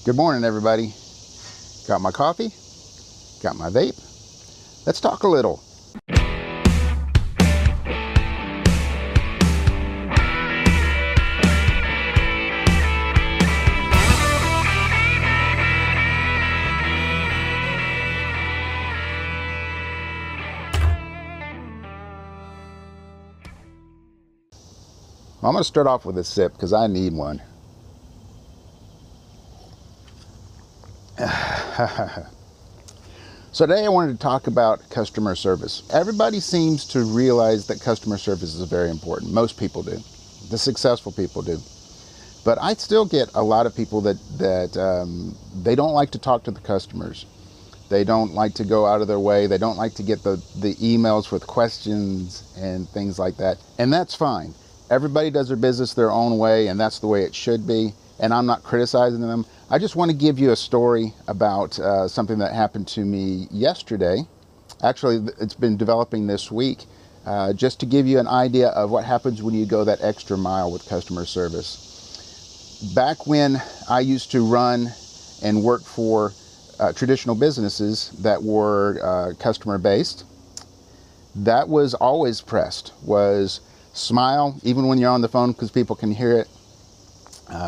Good morning, everybody. Got my coffee, got my vape. Let's talk a little. I'm going to start off with a sip because I need one. So today I wanted to talk about customer service. Everybody seems to realize that customer service is very important. Most people do. The successful people do. But I still get a lot of people that they don't like to talk to the customers. They don't like to go out of their way. They don't like to get the emails with questions and things like that. And that's fine. Everybody does their business their own way, and that's the way it should be. And I'm not criticizing them. I just want to give you a story about something that happened to me yesterday. Actually, it's been developing this week, just to give you an idea of what happens when you go that extra mile with customer service. Back when I used to run and work for traditional businesses that were customer-based, that was always pressed, was smile, even when you're on the phone because people can hear it.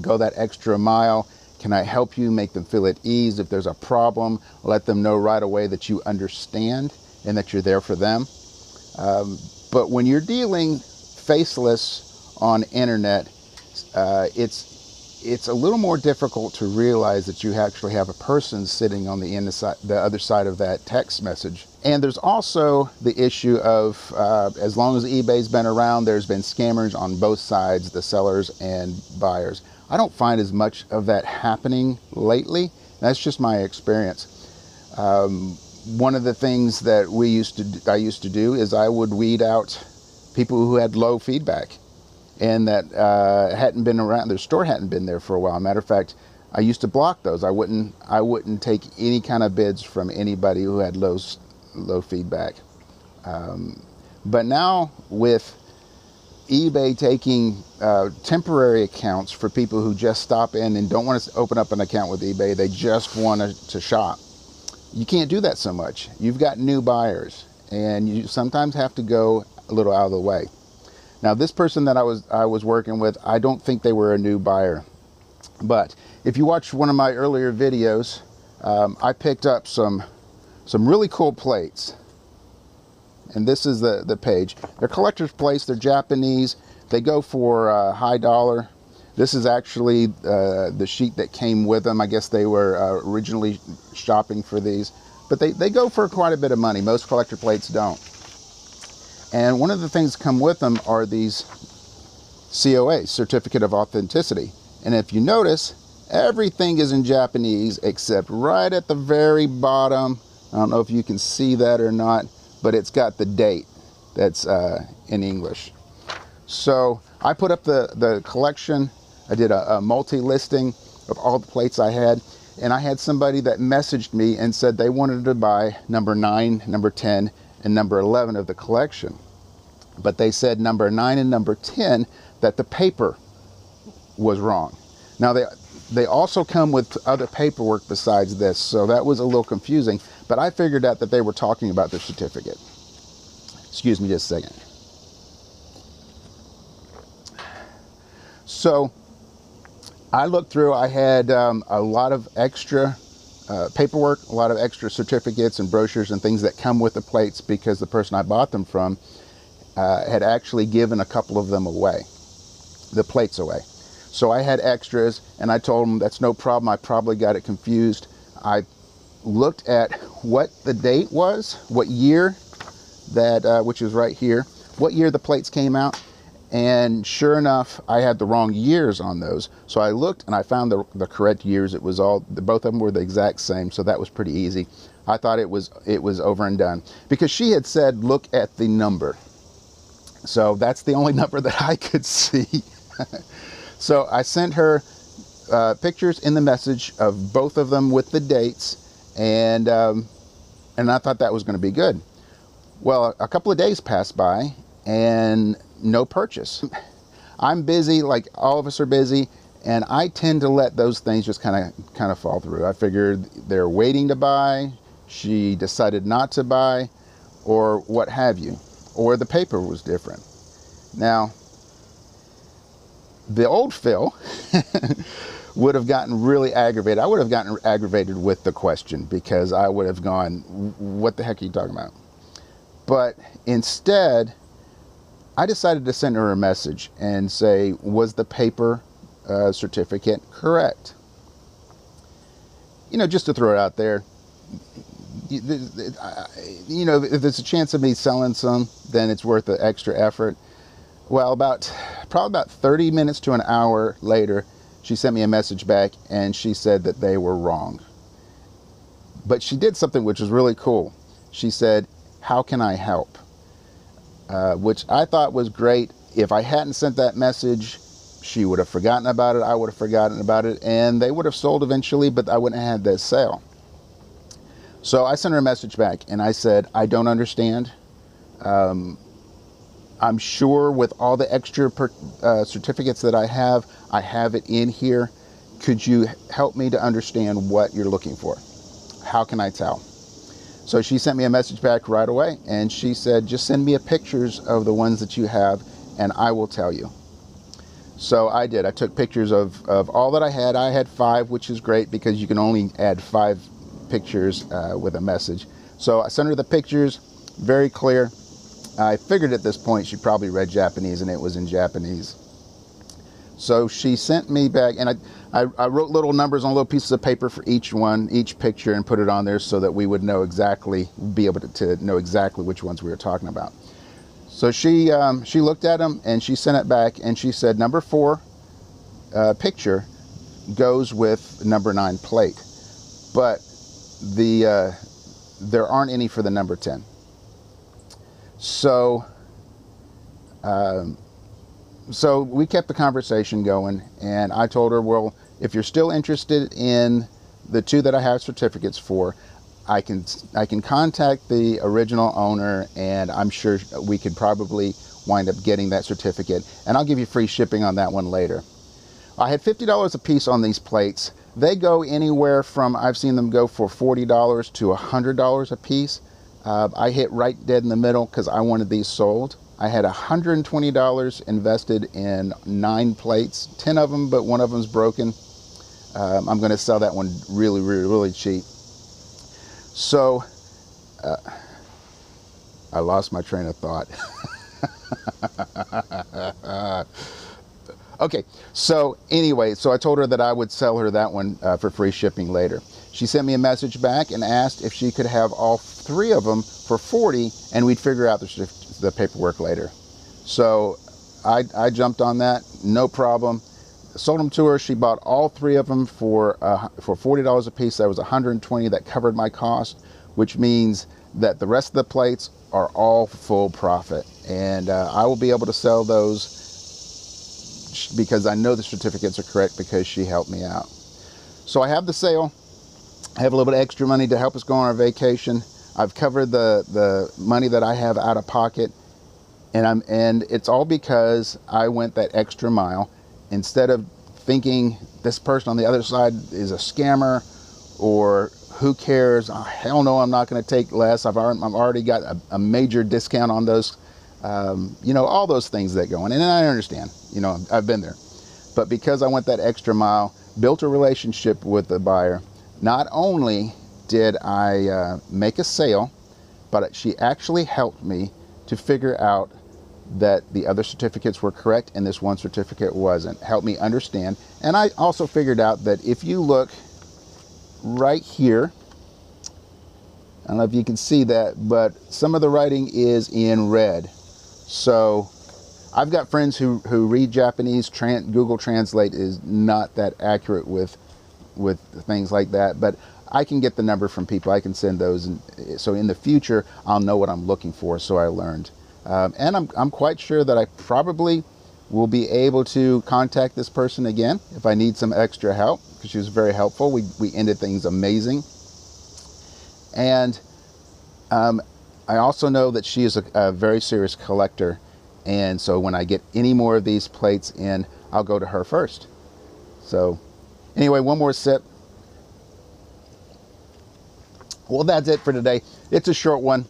Go that extra mile. Can I help you? Make them feel at ease. If there's a problem, let them know right away that you understand and that you're there for them. But when you're dealing faceless on internet, it's a little more difficult to realize that you actually have a person sitting on the other side of that text message. And there's also the issue of, as long as eBay's been around, there's been scammers on both sides, the sellers and buyers. I don't find as much of that happening lately. That's just my experience. One of the things that I used to do is I would weed out people who had low feedback and that hadn't been around, their store hadn't been there for a while. Matter of fact, I used to block those. I wouldn't take any kind of bids from anybody who had low feedback. But now with eBay taking temporary accounts for people who just stop in and don't want to open up an account with eBay, they just want to shop. You can't do that so much. You've got new buyers, and you sometimes have to go a little out of the way. Now, this person that I was working with, I don't think they were a new buyer. But if you watch one of my earlier videos, I picked up some really cool plates. And this is the page. They're collector's plates. They're Japanese. They go for high dollar. This is actually the sheet that came with them. I guess they were originally shopping for these. But they go for quite a bit of money. Most collector plates don't. And one of the things that come with them are these COA, Certificate of Authenticity. And if you notice, everything is in Japanese except right at the very bottom. I don't know if you can see that or not, but it's got the date that's in English. So I put up the collection. I did a multi-listing of all the plates I had. And I had somebody that messaged me and said they wanted to buy number 9, number 10, and number 11 of the collection. But they said number 9 and number 10 that the paper was wrong. Now they also come with other paperwork besides this, so that was a little confusing, but I figured out that they were talking about the certificate. Excuse me just a second. So I looked through, I had a lot of extra paperwork, a lot of extra certificates and brochures and things that come with the plates because the person I bought them from had actually given a couple of them away, the plates away. So I had extras and I told them that's no problem. I probably got it confused. I looked at what the date was, what year that, which is right here, what year the plates came out. And sure enough, I had the wrong years on those. So I looked and I found the correct years. It was both of them were the exact same. So that was pretty easy. I thought it was over and done because she had said, look at the number. So that's the only number that I could see. So I sent her pictures in the message of both of them with the dates. And I thought that was going to be good. Well, a couple of days passed by and no purchase. I'm busy, like all of us are busy, And I tend to let those things just kind of fall through. I figured they're waiting to buy, she decided not to buy, or what have you, or the paper was different. Now, the old Phil would have gotten really aggravated. I would have gotten aggravated with the question, because I would have gone, what the heck are you talking about? But instead, I decided to send her a message and say, was the paper certificate correct? You know, just to throw it out there, you know, if there's a chance of me selling some, then it's worth the extra effort. Well, probably about 30 minutes to an hour later, she sent me a message back and she said that they were wrong. But she did something which was really cool. She said, how can I help? Which I thought was great. If I hadn't sent that message, she would have forgotten about it, I would have forgotten about it, and they would have sold eventually, but I wouldn't have had this sale. So I sent her a message back and I said, I don't understand. I'm sure with all the extra certificates that I have it in here. Could you help me to understand what you're looking for? How can I tell? So she sent me a message back right away and she said, just send me pictures of the ones that you have and I will tell you. So I did. I took pictures of all that I had. I had 5, which is great because you can only add 5 pictures with a message. So I sent her the pictures, very clear. I figured at this point she probably read Japanese and it was in Japanese. So she sent me back, and I wrote little numbers on little pieces of paper for each picture, and put it on there so that we would know exactly, be able to know exactly which ones we were talking about. So she looked at them and she sent it back and she said, number 4 picture goes with number 9 plate, but there aren't any for the number 10. So so we kept the conversation going, and I told her, well, if you're still interested in the 2 that I have certificates for, I can contact the original owner, and I'm sure we could probably wind up getting that certificate, and I'll give you free shipping on that one later. I had $50 a piece on these plates. They go anywhere from, I've seen them go for $40 to $100 a piece. I hit right dead in the middle because I wanted these sold. I had $120 invested in 9 plates, 10 of them, but one of them's broken. I'm going to sell that one really, really, really cheap. So I lost my train of thought. Okay, so anyway, so I told her that I would sell her that one for free shipping later. She sent me a message back and asked if she could have all 3 of them for $40, and we'd figure out the paperwork later. So I jumped on that, no problem. Sold them to her. She bought all 3 of them for $40 a piece. That was $120. That covered my cost, which means that the rest of the plates are all full profit, and I will be able to sell those because I know the certificates are correct because she helped me out. So I have the sale. I have a little bit of extra money to help us go on our vacation. I've covered the money that I have out of pocket, and it's all because I went that extra mile. Instead of thinking this person on the other side is a scammer or who cares, oh, hell no, I'm not going to take less. I've already got a major discount on those, you know, all those things that go on. And I understand, you know, I've been there. But because I went that extra mile, built a relationship with the buyer, not only did I make a sale, but she actually helped me to figure out that the other certificates were correct and this one certificate wasn't. Helped me understand. And I also figured out that if you look right here, I don't know if you can see that, but some of the writing is in red. So I've got friends who read Japanese. Google Translate is not that accurate with things like that, but I can get the number from people. I can send those, and so in the future I'll know what I'm looking for. So I learned, and I'm quite sure that I probably will be able to contact this person again if I need some extra help, because she was very helpful. We ended things amazing, and I also know that she is a very serious collector, and so when I get any more of these plates in, I'll go to her first. So anyway, one more sip. Well, that's it for today. It's a short one,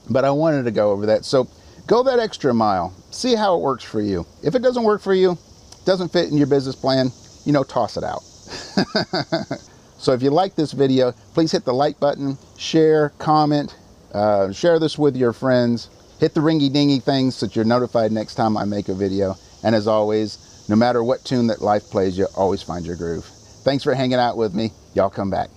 but I wanted to go over that. So go that extra mile. See how it works for you. If it doesn't work for you, doesn't fit in your business plan, you know, toss it out. So if you like this video, please hit the like button, share, comment, share this with your friends. Hit the ringy dingy thing so that you're notified next time I make a video. And as always, no matter what tune that life plays, you always find your groove. Thanks for hanging out with me. Y'all come back.